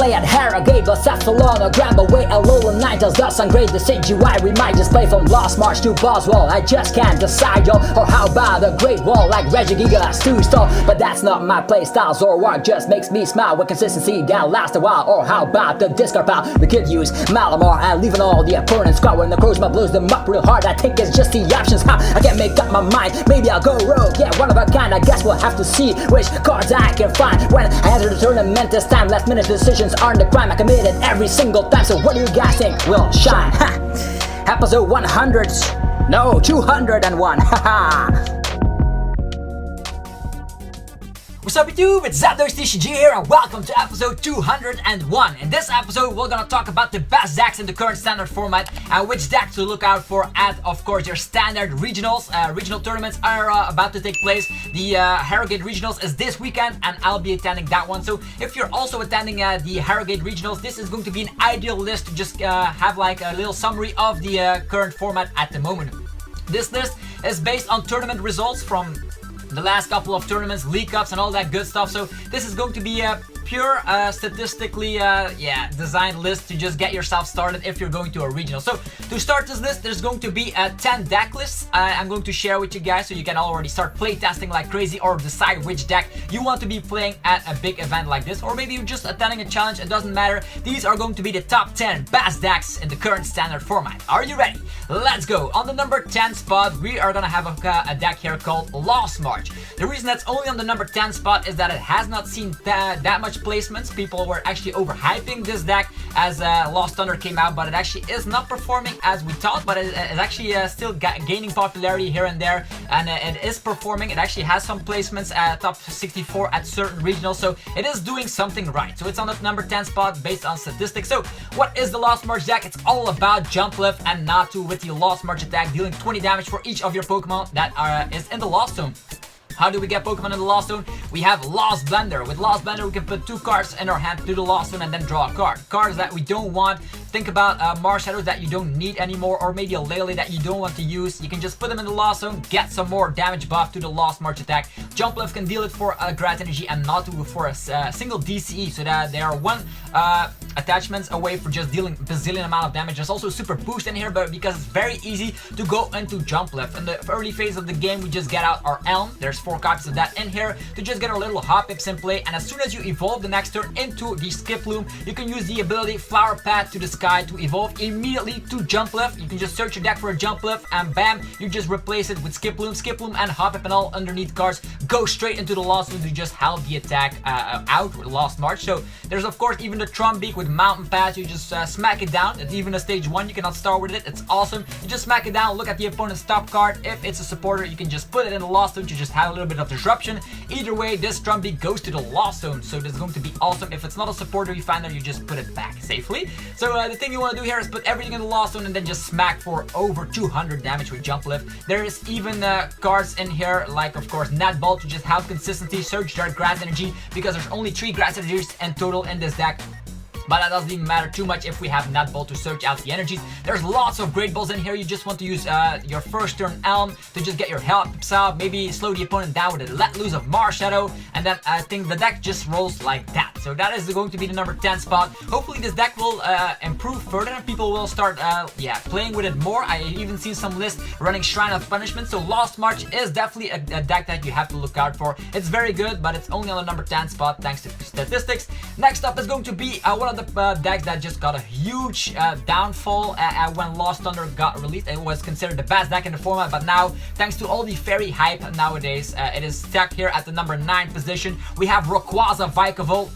play at Harrogate, Blacephalon or Granbull, Alolan, Ninetales, Dust on Great Decidueye. We might just play from Lost March to Buzzwole. I just can't decide, yo. Or how about the Great Wall like Regigigas to stall? But that's not my playstyle. Zoroark just makes me smile with consistency that'll last a while. Or how about the discard pal? We could use Malamar and leaving all the opponents squat when the Necrozma blows them up real hard. I think it's just the options. I can't make up my mind. Maybe I'll go rogue. Yeah, one of a kind. I guess we'll have to see which cards I can find when I enter the tournament this time. Last minute decisions aren't the crime. I committed every single time. So what do you guys think will shine? Ha! Episode 100. No, 201. Haha. What's up YouTube, it's Decidueye here and welcome to episode 201. In this episode we're gonna talk about the best decks in the current standard format and which decks to look out for at, of course, your standard regionals. Regional tournaments are about to take place. The Harrogate regionals is this weekend and I'll be attending that one. So if you're also attending the Harrogate regionals, this is going to be an ideal list to just have like a little summary of the current format at the moment. This list is based on tournament results from the last couple of tournaments, League Cups and all that good stuff. So this is going to be a pure statistically designed list to just get yourself started if you're going to a regional. So to start this list, there's going to be 10 deck lists I'm going to share with you guys so you can already start play testing like crazy or decide which deck you want to be playing at a big event like this, or maybe you're just attending a challenge. It doesn't matter. These are going to be the top 10 best decks in the current standard format. Are you ready? Let's go. On the number 10 spot, we are gonna have a deck here called Lost March. The reason that's only on the number 10 spot is that it has not seen that much placements. People were actually overhyping this deck as Lost Thunder came out, but it actually is not performing as we thought, but it's actually still gaining popularity here and there, and it is performing. It actually has some placements at top 64 at certain regionals, so it is doing something right. So it's on the number 10 spot based on statistics. So what is the Lost March deck? It's all about Jump Lift and Natu with the Lost March attack, dealing 20 damage for each of your Pokemon that is in the Lost Zone. How do we get Pokemon in the Lost Zone? We have Lost Blender. With Lost Blender, we can put 2 cards in our hand to the Lost Zone and then draw a card. Cards that we don't want. Think about Marshadows that you don't need anymore, or maybe a Lille that you don't want to use. You can just put them in the Lost Zone, get some more damage buff to the Lost March attack. Jump Lift can deal it for a Grass Energy and Natu for a single DCE, so that they are one attachments away for just dealing bazillion amount of damage. There's also Super Boost in here, but because it's very easy to go into Jump Lift. In the early phase of the game, we just get out our Elm. There's 4 copies of that in here to just get our little Hoppips in play, and as soon as you evolve the next turn into the Skiploom, you can use the ability Flower Path to the Sky to evolve immediately to Jump Lift. You can just search your deck for a Jump Lift and bam, you just replace it with Skiploom. Skiploom and Hoppip and all underneath cards go straight into the Lost Zone to just help the attack out with Lost March. So there's of course even the Trumbeak with Mountain Pass. You just smack it down. It's even a stage 1, you cannot start with it. It's awesome. You just smack it down, look at the opponent's top card. If it's a supporter, you can just put it in the Lost Zone to just have a little bit of disruption. Either way, this Trumbeak goes to the Lost Zone, so this is going to be awesome. If it's not a supporter, you find that you just put it back safely. So the thing you want to do here is put everything in the Lost Zone and then just smack for over 200 damage with Jump Lift. There is even cards in here like, of course, Netball to just help consistency, Surge Dart, Grass Energy, because there's only 3 Grass Energies in total in this deck. But that doesn't even matter too much if we have Netball to search out the energies. There's lots of Great Balls in here. You just want to use your first turn Elm to just get your helps out, maybe slow the opponent down with a Let Loose of Marshadow, and then I think the deck just rolls like that. So that is going to be the number 10 spot. Hopefully this deck will improve further and people will start playing with it more. I even seen some lists running Shrine of Punishment, so Lost March is definitely a deck that you have to look out for. It's very good, but it's only on the number 10 spot thanks to statistics. Next up is going to be one of the decks that just got a huge downfall when Lost Thunder got released. It was considered the best deck in the format, but now thanks to all the fairy hype nowadays, it is stuck here at the number 9 position. We have Rayquaza Vikavolt.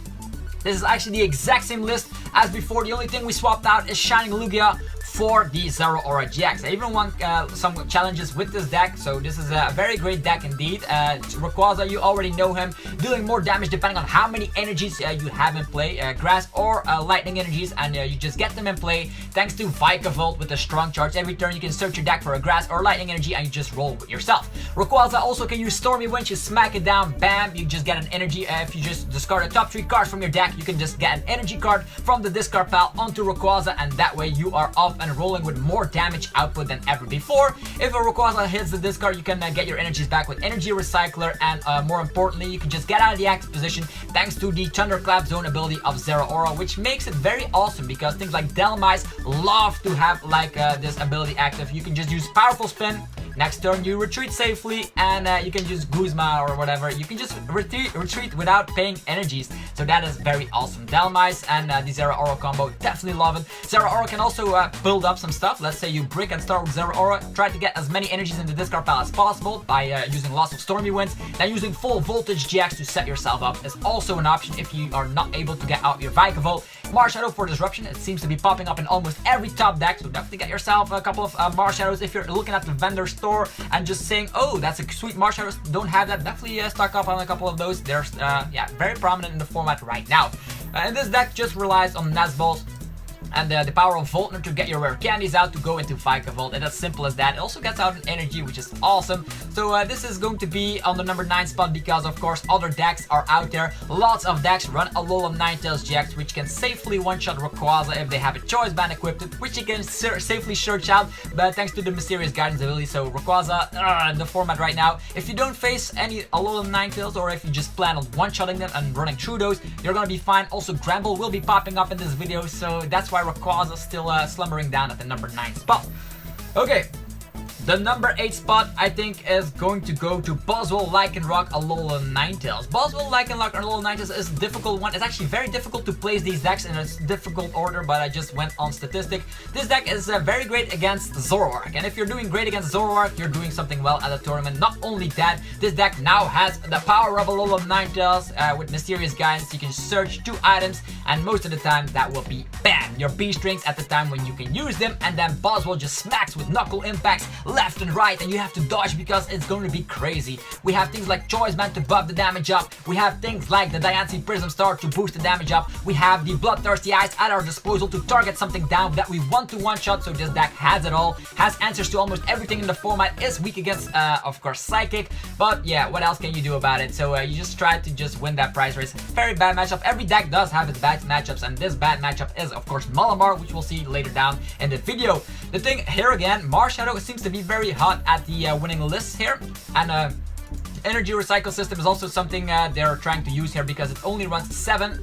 This is actually the exact same list as before. The only thing we swapped out is Shining Lugia for the Zoroark GX. I even won some challenges with this deck, so this is a very great deck indeed. Rayquaza, you already know him, dealing more damage depending on how many energies you have in play, grass or lightning energies, and you just get them in play thanks to Vikavolt with a strong charge. Every turn you can search your deck for a grass or lightning energy and you just roll with yourself. Rayquaza also can use Stormy Wind. You smack it down, bam, you just get an energy. If you just discard the top 3 cards from your deck, you can just get an energy card from the discard pile onto Rayquaza, and that way you are off and rolling with more damage output than ever before. If a Rayquaza hits the discard, you can get your energies back with Energy Recycler, and more importantly, you can just get out of the active position thanks to the Thunderclap Zone ability of Zoroark, which makes it very awesome because things like Delmice love to have like this ability active. You can just use Powerful Spin. Next turn you retreat safely, and you can use Guzma or whatever. You can just retreat without paying energies. So that is very awesome. Delmice and the Zoroark combo, definitely love it. Zoroark can also build up some stuff. Let's say you brick and start with Zoroark. Try to get as many energies in the discard pile as possible by using Loss of Stormy Winds. Then using Full Voltage GX to set yourself up is also an option if you are not able to get out your Vikavolt. Marshadow for Disruption. It seems to be popping up in almost every top deck, so definitely get yourself a couple of Marshadows if you're looking at the vendor store and just saying, oh, that's a sweet Marshadow, don't have that, definitely stock up on a couple of those. They're yeah, very prominent in the format right now. And this deck just relies on Nazballs and the power of Voltner to get your rare candies out to go into Vikavolt, and as simple as that. It also gets out an energy, which is awesome. So this is going to be on the number 9 spot because, of course, other decks are out there. Lots of decks run Alolan Ninetales GX, which can safely one-shot Rayquaza if they have a Choice Band equipped, which you can safely search out, but thanks to the Mysterious Guidance ability. So Rayquaza in the format right now, if you don't face any Alolan Ninetales, or if you just plan on one-shotting them and running through those, you're gonna be fine. Also, Granbull will be popping up in this video, so that's why Rayquaza still slumbering down at the number 9 spot. Okay, the number 8 spot I think is going to go to Buzzwole, Lycanroc, Alolan Ninetales. Buzzwole, Lycanroc, Alolan Ninetales is a difficult one. It's actually very difficult to place these decks in a difficult order, but I just went on statistic. This deck is very great against Zoroark, and if you're doing great against Zoroark, you're doing something well at the tournament. Not only that, this deck now has the power of Alolan Ninetales with Mysterious Guidance. You can search 2 items, and most of the time that will be bam, your B-strings at the time when you can use them, and then Buzzwole just smacks with knuckle impacts left and right, and you have to dodge because it's going to be crazy. We have things like Choice Band to buff the damage up. We have things like the Diancie Prism Star to boost the damage up. We have the Bloodthirsty Eyes at our disposal to target something down that we want to one-shot. So this deck has it all, has answers to almost everything in the format, is weak against, of course, Psychic. But yeah, what else can you do about it? So you just try to just win that prize race. Very bad matchup. Every deck does have its bad matchups, and this bad matchup is, of course, Malamar, which we'll see later down in the video. The thing here again, Marshadow seems to be very hot at the winning lists here, and Energy Recycle system is also something they're trying to use here because it only runs 7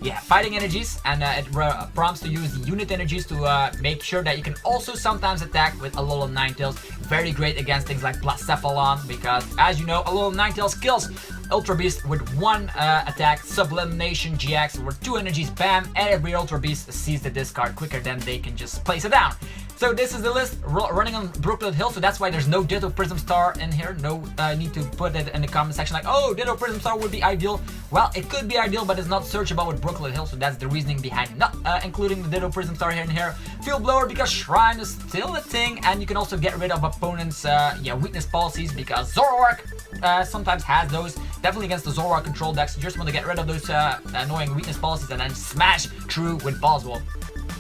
yeah, fighting energies, and it prompts to use the unit energies to make sure that you can also sometimes attack with Alolan Ninetales. Very great against things like Blacephalon, because as you know, Alolan Ninetales kills Ultra Beast with 1 attack, Sublimation GX, with 2 energies, bam, every Ultra Beast sees the discard quicker than they can just place it down. So this is the list running on Brooklet Hill, so that's why there's no Ditto Prism Star in here. No need to put it in the comment section like, oh, Ditto Prism Star would be ideal. Well, it could be ideal, but it's not searchable with Brooklet Hill, so that's the reasoning behind not including the Ditto Prism Star here and here. Field Blower, because Shrine is still a thing, and you can also get rid of opponents' yeah, weakness policies, because Zoroark sometimes has those. Definitely against the Zoroark control decks, you just want to get rid of those annoying weakness policies and then smash through with Buzzwole.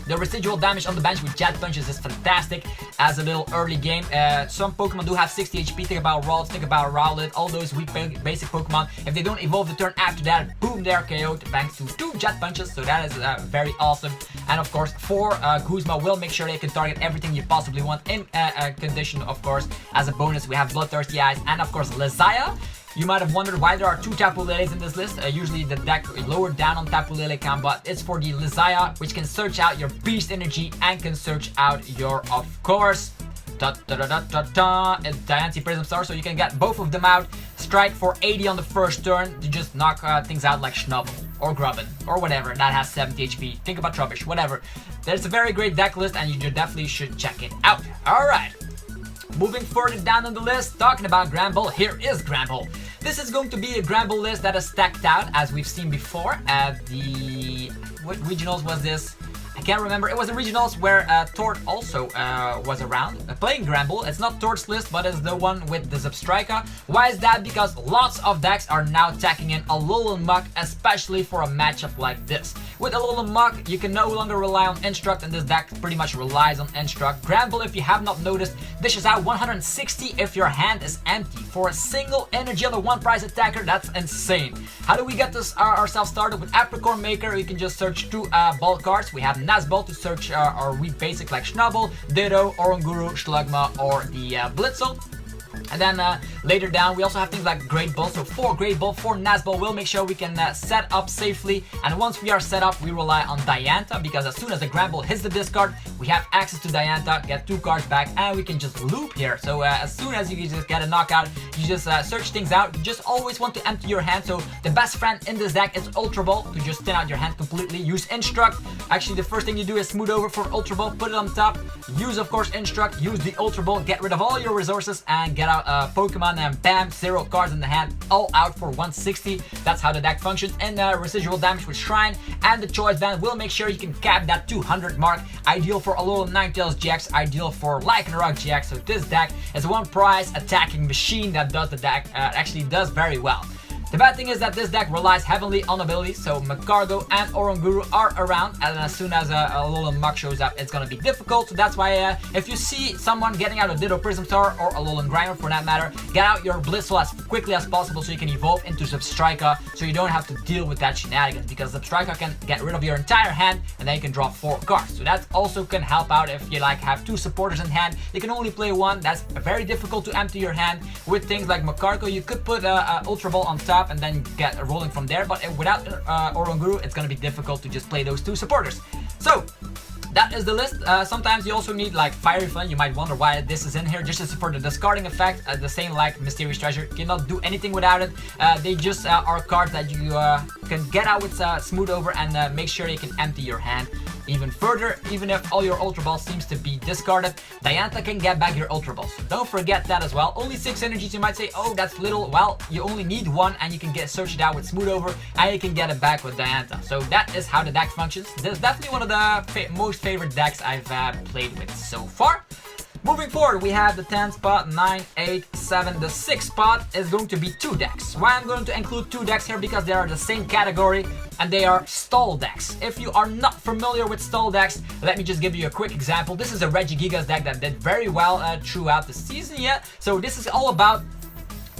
The residual damage on the bench with Jet Punches is fantastic as a little early game. Some Pokemon do have 60 HP. Think about Ralts, think about Rowlet, all those weak basic Pokemon. If they don't evolve the turn after that, boom, they're KO'd thanks to 2 Jet Punches. So that is very awesome. And of course, 4 Guzma will make sure they can target everything you possibly want in a condition, of course. As a bonus, we have Bloodthirsty Eyes and of course Lizaya. You might have wondered why there are 2 Tapu Leles in this list. Usually the deck lower down on Tapu Lele count, but it's for the Lizaya, which can search out your Beast Energy and can search out your, of course, Diancie Prism Star, so you can get both of them out. Strike for 80 on the first turn to just knock things out like Schnubble or Grubbin or whatever that has 70 HP. Think about Trubbish, whatever. There's a very great deck list and you definitely should check it out. Alright. Moving further down on the list, talking about Granbull, here is Granbull. This is going to be a Granbull list that is stacked out, as we've seen before. What regionals was this? I can't remember. It was the regionals where Tord also was around playing Granbull. It's not Tord's list, but it's the one with the Zebstrika. Why is that? Because lots of decks are now tacking in Alolan Muk, especially for a matchup like this. With Alolan Muk, you can no longer rely on Instruct, and this deck pretty much relies on Instruct. Granbull, if you have not noticed, dishes out 160 if your hand is empty. For a single energy on a 1-price attacker, that's insane. How do we get this ourselves started? With Apricorn Maker, you can just search 2 bulk cards. We have Nazball to search our weak basic like Schnubble, Ditto, Oranguru, Slugma, or the Blitzle. And then later down, we also have things like Great Ball. So 4 Great Ball, 4 Nazball will make sure we can set up safely. And once we are set up, we rely on Diantha, because as soon as the Granbull hits the discard, we have access to Diantha, get 2 cards back, and we can just loop here. So as soon as you just get a knockout, you just search things out. You just always want to empty your hand. So the best friend in this deck is Ultra Ball, to just thin out your hand completely. Use Instruct. Actually, the first thing you do is smooth over for Ultra Ball, put it on top. Use, of course, Instruct. Use the Ultra Ball, get rid of all your resources, and get out Pokemon, and bam, 0 cards in the hand, all out for 160. That's how the deck functions. And residual damage with Shrine and the Choice Band will make sure you can cap that 200 mark. Ideal for Alolan Ninetales GX, ideal for Lycanroc GX. So this deck is one prize attacking machine that does the deck, actually does very well. The bad thing is that this deck relies heavily on abilities, so MAGCARGO and Oranguru are around, and as soon as a Alolan Muk shows up, it's gonna be difficult. So that's why if you see someone getting out a Ditto Prism Star, or Alolan Grimer for that matter, get out your Blitzwole as quickly as possible so you can evolve into Substrika, so you don't have to deal with that shenanigans, because Substrika can get rid of your entire hand, and then you can draw 4 cards. So that also can help out if you like have 2 supporters in hand. You can only play 1. That's very difficult to empty your hand. With things like MAGCARGO, you could put Ultra Ball on top and then get rolling from there, but without Oranguru, it's gonna be difficult to just play those 2 supporters. So that is the list. Sometimes you also need like Fiery Flame. You might wonder why this is in here, just for the discarding effect. The same like Mysterious Treasure. You cannot do anything without it. They just are cards that you can get out with Smooth Over and make sure you can empty your hand even further. Even if all your Ultra Balls seems to be discarded, Diantha can get back your Ultra Balls. So don't forget that as well. Only 6 energies. You might say, oh, that's little. Well, you only need 1, and you can search it out with Smooth Over, and you can get it back with Diantha. So that is how the deck functions. This is definitely one of the most favorite decks I've played with so far. Moving forward, we have the 10 spot, 9, 8, 7. The 6th spot is going to be 2 decks. Why I'm going to include 2 decks here? Because they are the same category, and they are stall decks. If you are not familiar with stall decks, let me just give you a quick example. This is a Regigigas deck that did very well throughout the season yet. So this is all about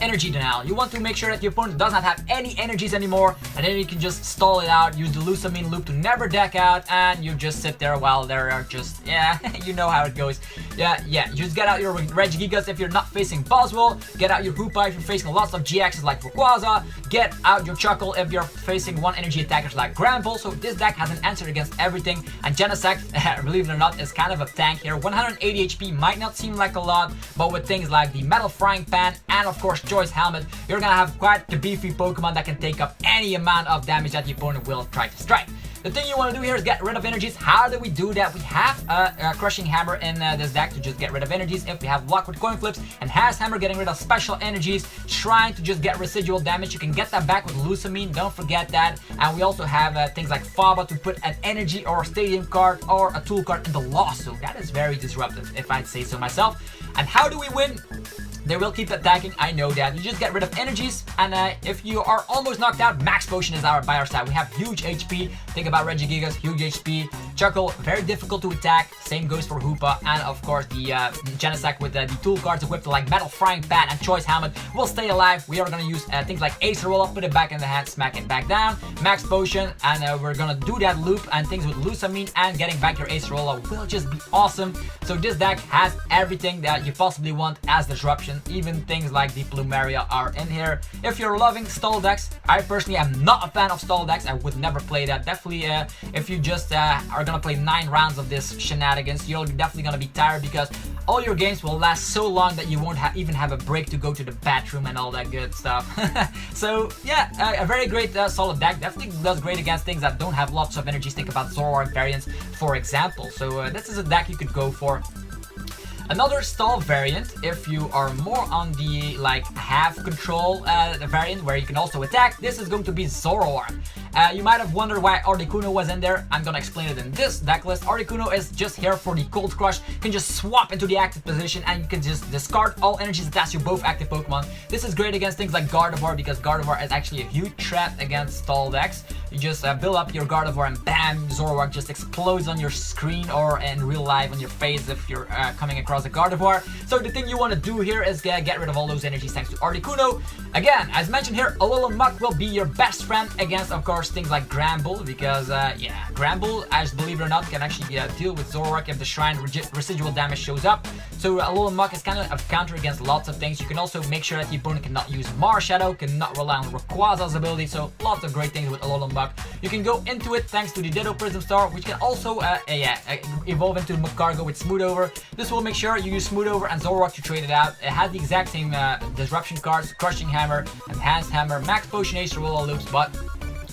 energy denial. You want to make sure that your opponent does not have any energies anymore, and then you can just stall it out. Use the Lusamine loop to never deck out, and you just sit there while there are just, yeah, you know how it goes. Yeah, you just get out your Regigigas if you're not facing Buzzwole. Get out your Hoopa if you're facing lots of GXs like Rayquaza. Get out your Chuckle if you're facing 1 energy attackers like Granbull. So this deck has an answer against everything, and Genesect, believe it or not, is kind of a tank here. 180 HP might not seem like a lot, but with things like the Metal Frying Pan and of course Choice Helmet, you're gonna have quite the beefy Pokemon that can take up any amount of damage that the opponent will try to strike. The thing you want to do here is get rid of energies. How do we do that? We have a Crushing Hammer in this deck to just get rid of energies. If we have luck with Coin Flips, and Has Hammer getting rid of special energies, Shrine to just get residual damage. You can get that back with Lusamine, don't forget that. And we also have things like Faba to put an energy or a stadium card or a tool card in the loss. So that is very disruptive, if I'd say so myself. And how do we win? They will keep attacking, I know that. You just get rid of energies, and if you are almost knocked out, Max Potion is by our side. We have huge HP. Think about Regigigas, huge HP. Chuckle, very difficult to attack. Same goes for Hoopa, and of course the Genesect with the tool cards equipped like Metal Frying Pan and Choice Helmet will stay alive. We are gonna use things like Ace Roll Up, put it back in the hand, smack it back down. Max Potion, and we're gonna do that loop, and things with Lusamine and getting back your Ace Roll Up will just be awesome. So this deck has everything that you possibly want as disruption. Even things like the Plumeria are in here. If you're loving stall decks, I personally am not a fan of stall decks. I would never play that. Definitely if you just are gonna play 9 rounds of this shenanigans, you're definitely gonna be tired, because all your games will last so long that you won't even have a break to go to the bathroom and all that good stuff. So yeah, a very great solid deck. Definitely does great against things that don't have lots of energies. Think about Zoroark variants, for example. So this is a deck you could go for. Another stall variant, if you are more on the like half control variant where you can also attack, this is going to be Zoroark. You might have wondered why Articuno was in there. I'm gonna explain it in this deck list. Articuno is just here for the Cold Crush. You can just swap into the active position, and you can just discard all energies attached to both active Pokemon. This is great against things like Gardevoir, because Gardevoir is actually a huge threat against stall decks. You just build up your Gardevoir and bam, Zoroark just explodes on your screen or in real life on your face if you're coming across a Gardevoir. So the thing you want to do here is get rid of all those energies thanks to Articuno. Again, as mentioned here, Alolan Muk will be your best friend against, of course, things like Granbull, because yeah, Granbull, as believe it or not, can actually deal with Zoroark if the Shrine residual damage shows up. So Alolan Muk is kind of a counter against lots of things. You can also make sure that the opponent cannot use Marshadow, cannot rely on Rayquaza's ability, so lots of great things with Alolan Muk. You can go into it thanks to the Ditto Prism Star, which can also evolve into MAGCARGO with Smooth Over. This will make sure you use Smooth Over and Zoroark to trade it out. It has the exact same disruption cards, Crushing Hammer, Enhanced Hammer, Max Potion Ace, Roll Loops, but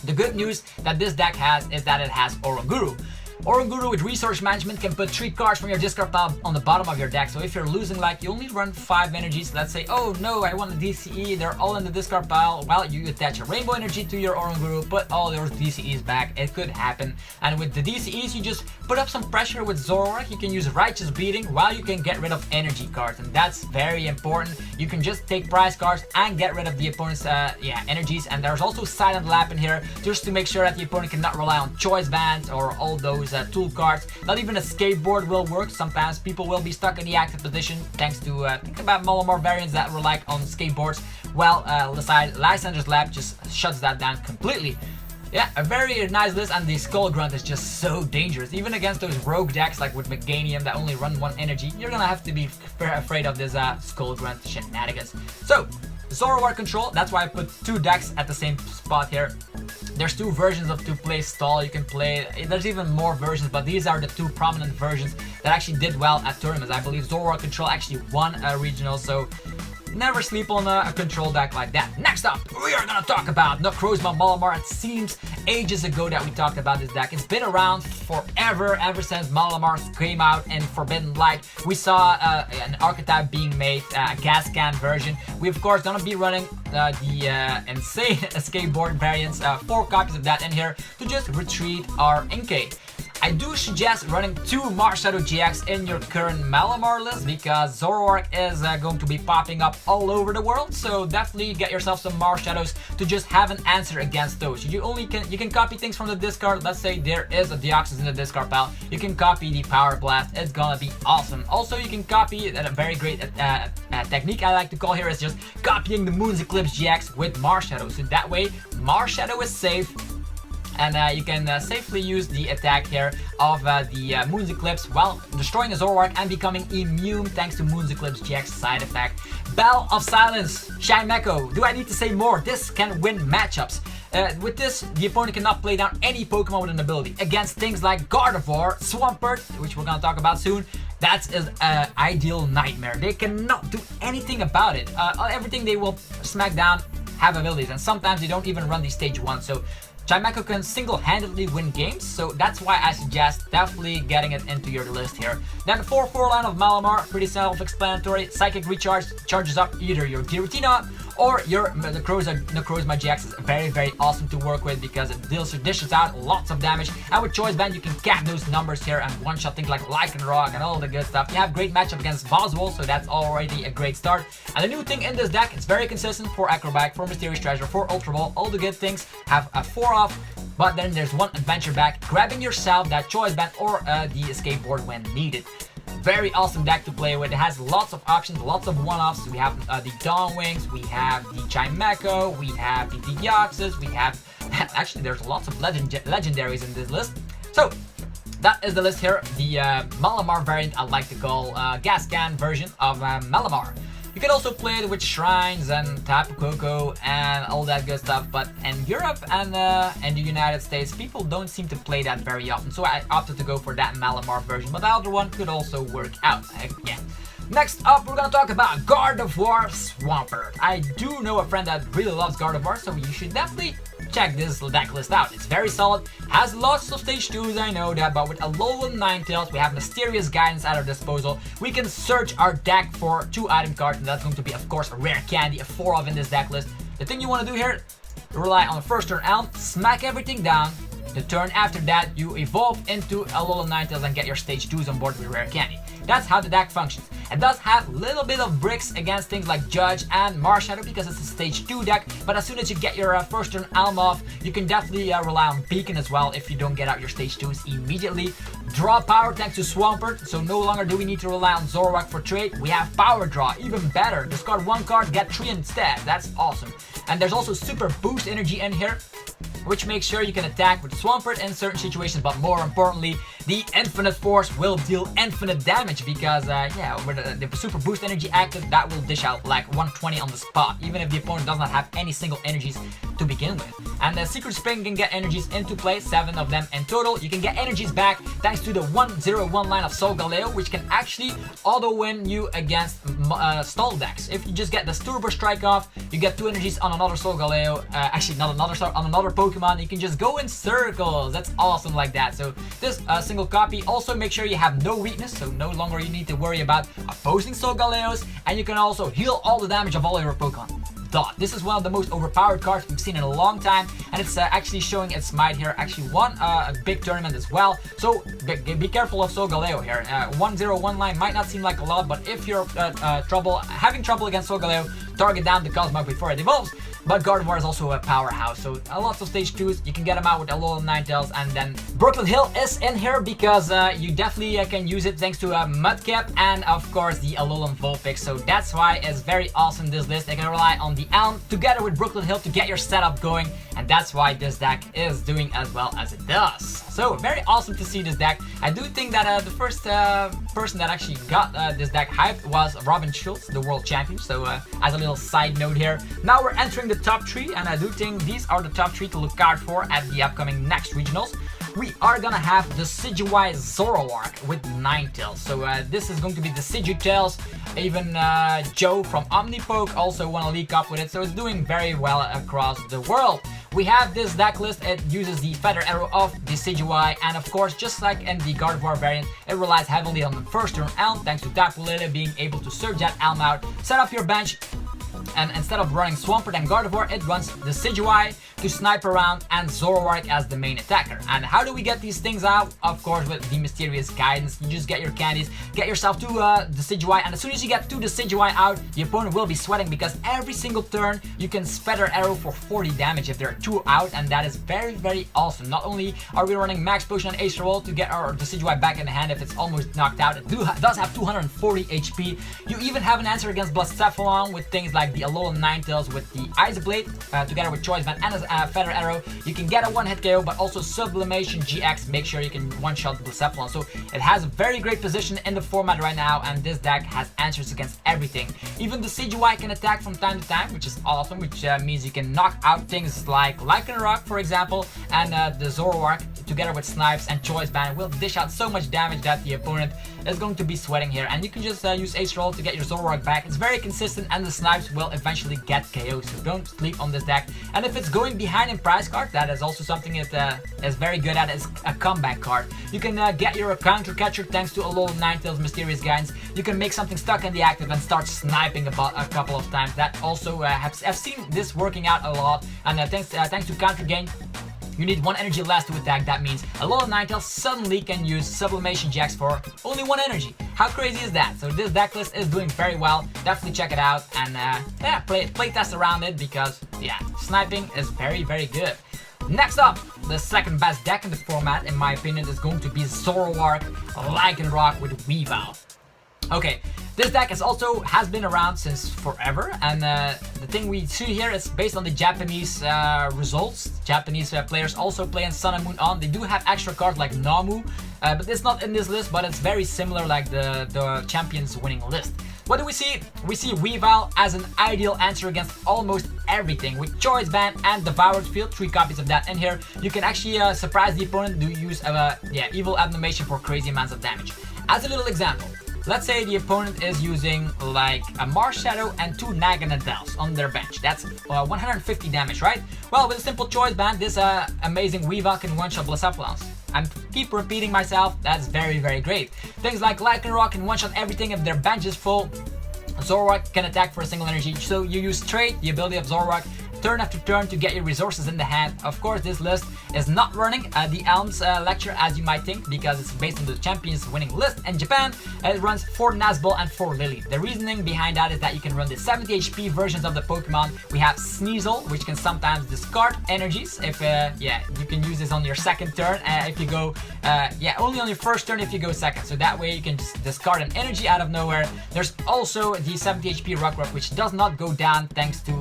the good news that this deck has is that it has Oranguru. Oranguru with Resource Management can put 3 cards from your discard pile on the bottom of your deck. So if you're losing, like, you only run 5 energies, let's say, oh no, I want a DCE, they're all in the discard pile. Well, you attach a Rainbow Energy to your Oranguru, put all those DCEs back. It could happen. And with the DCEs, you just put up some pressure with Zoroark. You can use Righteous Beating while you can get rid of energy cards, and that's very important. You can just take prize cards and get rid of the opponent's energies. And there's also Silent Lap in here just to make sure that the opponent cannot rely on Choice Bands or all those tool cards. Not even a skateboard will work. Sometimes people will be stuck in the active position thanks to think about Malamar variants that rely on skateboards. Well, Lycanroc Lab just shuts that down completely. Yeah, a very nice list, and the Skull Grunt is just so dangerous. Even against those rogue decks like with Meganium that only run 1 energy, you're gonna have to be afraid of this Skull Grunt shenanigans. So, Zoroark control, that's why I put 2 decks at the same spot here. There's 2 versions of 2-play stall you can play. There's even more versions, but these are the 2 prominent versions that actually did well at tournaments. I believe Zoroark control actually won a regional, so never sleep on a control deck like that. Next up, we are gonna talk about Necrozma Malamar. It seems ages ago that we talked about this deck. It's been around forever, ever since Malamar came out in Forbidden Light. We saw an archetype being made, a gas can version. We of course gonna be running the insane skateboard variants, 4 copies of that in here to just retreat our Inkay. I do suggest running 2 Marshadow GX in your current Malamar list because Zoroark is going to be popping up all over the world, so definitely get yourself some Marshadows to just have an answer against those. You can copy things from the discard. Let's say there is a Deoxys in the discard pile. You can copy the Power Blast. It's gonna be awesome. Also, you can copy a very great technique I like to call here is just copying the Moon's Eclipse GX with Marshadow. So that way, Marshadow is safe. And you can safely use the attack here of the Moon's Eclipse while destroying a Zoroark and becoming immune thanks to Moon's Eclipse GX side effect. Bell of Silence, Chimecho. Do I need to say more? This can win matchups. With this, the opponent cannot play down any Pokemon with an ability. Against things like Gardevoir, Swampert, which we're gonna talk about soon, that's an ideal nightmare. They cannot do anything about it. Everything they will smack down have abilities, and sometimes they don't even run the stage 1. So Chimecho can single-handedly win games, so that's why I suggest definitely getting it into your list here. Then the 4/4 line of Malamar, pretty self-explanatory. Psychic Recharge charges up either your Giratina or your Necrozma GX is very, very awesome to work with because it dishes out lots of damage. And with Choice Band, you can cap those numbers here and one-shot things like Lycanroc and all the good stuff. You have great matchup against Buzzwole, so that's already a great start. And the new thing in this deck, it's very consistent for Acrobat, for Mysterious Treasure, for Ultra Ball. All the good things have a 4 off, but then there's 1 adventure back, grabbing yourself that Choice Band or the Escape Board when needed. Very awesome deck to play with. It has lots of options, lots of one-offs. We have the Dawn Wings, we have the Chimecho, we have the Deoxys, we have actually there's lots of legendaries in this list. So that is the list here. The Malamar variant I like to call gas can version of Malamar. You can also play it with shrines and Tapu Koko and all that good stuff, but in Europe and the United States, people don't seem to play that very often, so I opted to go for that Malamar version, but the other one could also work out again. Next up, we're gonna talk about Gardevoir Swampert. I do know a friend that really loves Gardevoir, so you should definitely check this deck list out. It's very solid, has lots of stage 2s, I know that, but with Alolan Ninetales, we have Mysterious Guidance at our disposal. We can search our deck for 2 item cards, and that's going to be, of course, a rare candy, a 4 of in this deck list. The thing you want to do here, rely on the first turn out, smack everything down, The turn after that, you evolve into Alolan Ninetales and get your stage 2s on board with rare candy. That's how the deck functions. It does have a little bit of bricks against things like Judge and Marshadow because it's a stage 2 deck, but as soon as you get your first turn Alm off, you can definitely rely on Beacon as well if you don't get out your stage 2s immediately. Draw power thanks to Swampert, so no longer do we need to rely on Zoroark for trade. We have power draw, even better. Discard 1 card, get 3 instead. That's awesome. And there's also super boost energy in here, which makes sure you can attack with Swampert in certain situations, but more importantly, the Infinite Force will deal infinite damage because, yeah, with the Super Boost energy active, that will dish out like 120 on the spot, even if the opponent does not have any single energies to begin with. And the Secret Spring can get energies into play, 7 of them in total. You can get energies back thanks to the 101 line of Solgaleo, which can actually auto-win you against stall decks. If you just get the Turbo Strike off, you get 2 energies on another Solgaleo, actually not another star, on another Pokemon. You can just go in circles. That's awesome like that. So this single copy, also make sure you have no weakness, so no longer you need to worry about opposing Solgaleos, and you can also heal all the damage of all your Pokemon. This is one of the most overpowered cards we've seen in a long time, and it's actually showing its might here. Actually won a big tournament as well, so be careful of Solgaleo here. 101 line might not seem like a lot, but if you're having trouble against Solgaleo, target down the Cosmog before it evolves. But Gardevoir is also a powerhouse, so lots of stage 2s, you can get them out with Alolan Ninetales, and then Brooklyn Hill is in here because you definitely can use it thanks to Mudkip and of course the Alolan Vulpix, so that's why it's very awesome this list. You can rely on the Elm together with Brooklyn Hill to get your setup going, and that's why this deck is doing as well as it does. So very awesome to see this deck. I do think that the first person that actually got this deck hyped was Robin Schultz, the world champion, so as a little side note here. Now we're entering the top 3, and I do think these are the top 3 to look out for at the upcoming next regionals. We are gonna have the Decidueye Zoroark with Ninetales. So this is going to be the Decidueye. Even Joe from Omnipoke also won a League Cup with it, so it's doing very well across the world. We have this deck list. It uses the Feather Arrow of Decidueye, and of course, just like in the Gardevoir variant, it relies heavily on the first turn Elm, thanks to Tapu Lille being able to search that Elm out, set up your bench, and instead of running Swampert and Gardevoir, it runs Decidueye to snipe around and Zoroark as the main attacker. And how do we get these things out? Of course, with the Mysterious Guidance. You just get your candies, get yourself to Decidueye, and as soon as you get 2 Decidueye out, the opponent will be sweating because every single turn you can Feather Arrow for 40 damage if there are 2 out, and that is very, very awesome. Not only are we running Max Potion and Ace Roll to get our Decidueye back in the hand if it's almost knocked out, it does have 240 HP. You even have an answer against Blacephalon with things like the Alolan Ninetales with the Ice Blade, together with Choice Band and a Feather Arrow. You can get a one-hit KO, but also Sublimation GX, make sure you can one-shot Blacephalon. So it has a very great position in the format right now, and this deck has answers against everything. Even the Decidueye can attack from time to time, which is awesome, which means you can knock out things like Lycanroc, for example, and the Zoroark, together with Snipes and Choice Band, will dish out so much damage that the opponent is going to be sweating here. And you can just use Ace Roll to get your Zoroark back. It's very consistent, and the Snipes will eventually get KO, so don't sleep on this deck. And if it's going behind in prize card, that is also something it is very good at, is a comeback card. You can get your counter catcher thanks to Alolan Ninetales Mysterious Guidance. You can make something stuck in the active and start sniping a couple of times. That also I've seen this working out a lot, and thanks to counter gain, you need 1 energy less to attack. That means Alolan Ninetales suddenly can use Sublimation GX for only 1 energy. How crazy is that? So this deck list is doing very well. Definitely check it out, and yeah, play test around it because yeah, sniping is very, very good. Next up, the second best deck in the format, in my opinion, is going to be Zoroark Lycanroc with Weavile. Okay, this deck has been around since forever, and the thing we see here is based on the Japanese results. Japanese players also play in Sun and Moon On. They do have extra cards like Namu, but it's not in this list, but it's very similar like the champions winning list. What do we see? We see Weavile as an ideal answer against almost everything. With Choice Band and Devoured Field, 3 copies of that in here, you can actually surprise the opponent. Do use Evil Abnegation for crazy amounts of damage. As a little example, let's say the opponent is using like a Marshadow and 2 Naganadels on their bench. That's 150 damage, right? Well, with a simple Choice Band, this amazing Weavile can one-shot Blacephalons. And keep repeating myself, that's very, very great. Things like Lycanroc can one-shot everything if their bench is full. Zoroark can attack for a single energy, so you use Trade, the ability of Zoroark, turn after turn to get your resources in the hand. Of course, this list is not running the Elms lecture as you might think, because it's based on the champions winning list in Japan. It runs 4 Nazbol and 4 Lille. The reasoning behind that is that you can run the 70 HP versions of the Pokemon. We have Sneasel, which can sometimes discard energies if you can use this on your second turn if you go only on your first turn if you go second, so that way you can just discard an energy out of nowhere. There's also the 70 HP Rockruff, which does not go down thanks to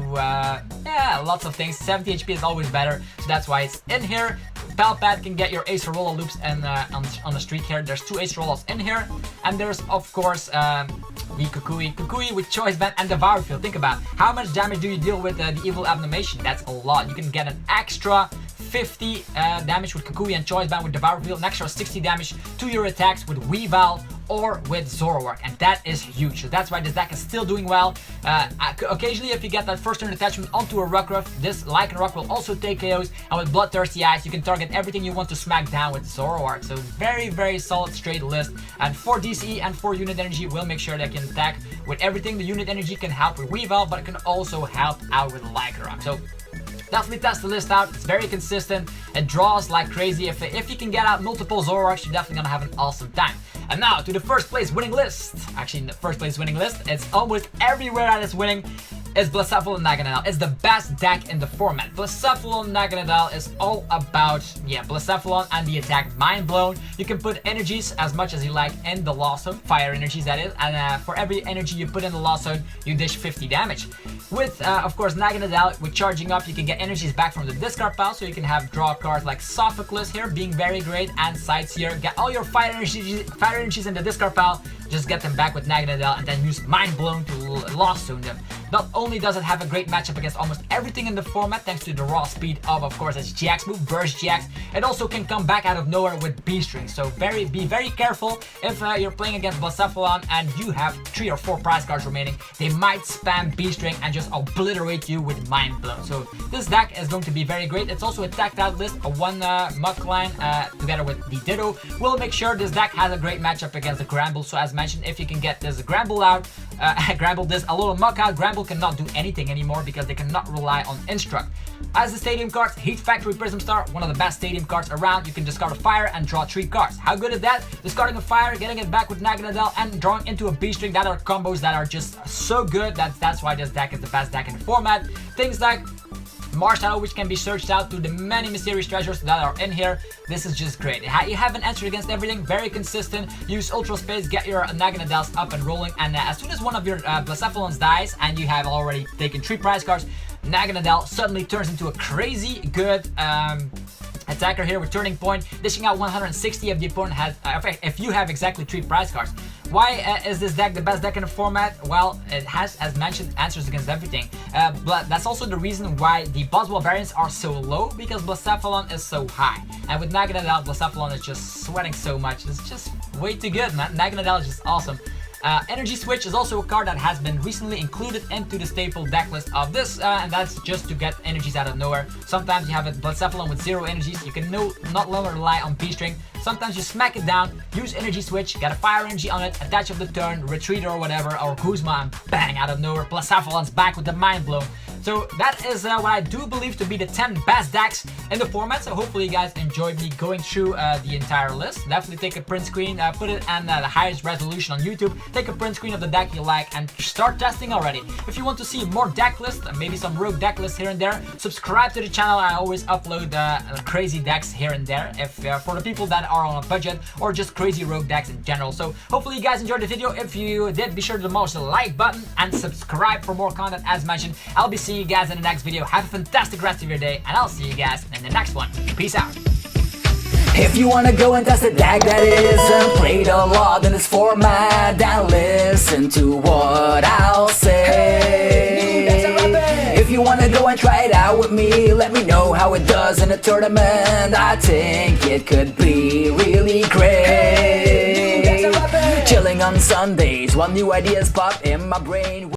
lots of things. 70 HP is always better, so that's why it's in here. Palpad can get your Acerola loops and on the streak here. There's 2 Acerolas in here, and there's of course the Kukui with Choice Band and the Devour. Think about how much damage do you deal with the Evil Abomination. That's a lot. You can get an extra 50 damage with Kukui and Choice Band with Devour, an extra 60 damage to your attacks with Weavile or with Zoroark, and that is huge. So that's why this deck is still doing well. Occasionally, if you get that first turn attachment onto a Rockruff, this Lycanroc will also take KOs, and with Bloodthirsty Eyes, you can target everything you want to smack down with Zoroark. So very, very solid straight list. And for DCE and for unit energy, we'll make sure that you can attack with everything. The unit energy can help with Weavile, but it can also help out with Lycanroc. So definitely test the list out. It's very consistent. It draws like crazy. If you can get out multiple Zoroarks, you're definitely gonna have an awesome time. And now to the first place winning list. Actually, the first place winning list, it's almost everywhere that is winning, is Blacephalon Naganadel. It's the best deck in the format. Blacephalon Naganadel is all about, Blacephalon and the attack Mind Blown. You can put energies as much as you like in the Lost Zone, fire energies that is, and for every energy you put in the Lost Zone, you dish 50 damage. With, of course, Naganadel, with charging up, you can get energies back from the discard pile, so you can have draw cards like Sophocles here, being very great, and Sightseer. Get all your fire energies in the discard pile, just get them back with Naganadel, and then use Mind Blown to Lost Zone them. Not only does it have a great matchup against almost everything in the format, thanks to the raw speed of course, its GX move, Burst GX, it also can come back out of nowhere with B-String. So be very careful if you're playing against Blacephalon and you have 3 or 4 prize cards remaining. They might spam B-String and just obliterate you with Mind Blown. So this deck is going to be very great. It's also a tacked out list, a 1 Muck line together with the Ditto. We'll make sure this deck has a great matchup against the Granbull. So as mentioned, if you can get this Granbull out, Granbull this, a little Muck out, Granbull cannot do anything anymore because they cannot rely on Instruct. As the Stadium cards, Heat Factory Prism Star, one of the best Stadium cards around. You can discard a Fire and draw 3 cards. How good is that? Discarding a Fire, getting it back with Naganadel, and drawing into a B-String. That are combos that are just so good. That's why this deck is the best deck in the format. Things like Marshmallow, which can be searched out through the many mysterious treasures that are in here. This is just great. You have an answer against everything, very consistent. Use Ultra Space, get your Naganadels up and rolling, and as soon as one of your Blacephalons dies and you have already taken 3 prize cards, Naganadel suddenly turns into a crazy good attacker here with Turning Point, dishing out 160 if the opponent has, if you have exactly 3 prize cards. Why is this deck the best deck in the format? Well, it has, as mentioned, answers against everything. But that's also the reason why the Buzzwole variants are so low, because Blacephalon is so high. And with Naganadel, Blacephalon is just sweating so much. It's just way too good, man. Naganadel is just awesome. Energy Switch is also a card that has been recently included into the staple deck list of this, and that's just to get energies out of nowhere. Sometimes you have a Blacephalon with 0 energies, you can not longer rely on B-String. Sometimes you smack it down, use Energy Switch, get a Fire Energy on it, attach of the turn, Retreat or whatever, or Guzma, and bang, out of nowhere, Blacephalon's back with the Mind Blow. So that is what I do believe to be the 10 best decks in the format. So hopefully you guys enjoyed me going through the entire list. Definitely take a print screen, put it in the highest resolution on YouTube. Take a print screen of the deck you like and start testing already. If you want to see more deck lists, maybe some rogue deck lists here and there, subscribe to the channel. I always upload crazy decks here and there if for the people that are on a budget or just crazy rogue decks in general. So hopefully you guys enjoyed the video. If you did, be sure to smash the like button and subscribe for more content as mentioned. I'll be seeing you guys in the next video. Have a fantastic rest of your day, and I'll see you guys in the next one. Peace out. If you wanna go and test a deck that isn't played a lot in this format, then listen to what I'll say. If you wanna go and try it out with me, let me know how it does in a tournament. I think it could be really great. Chilling on Sundays while new ideas pop in my brain.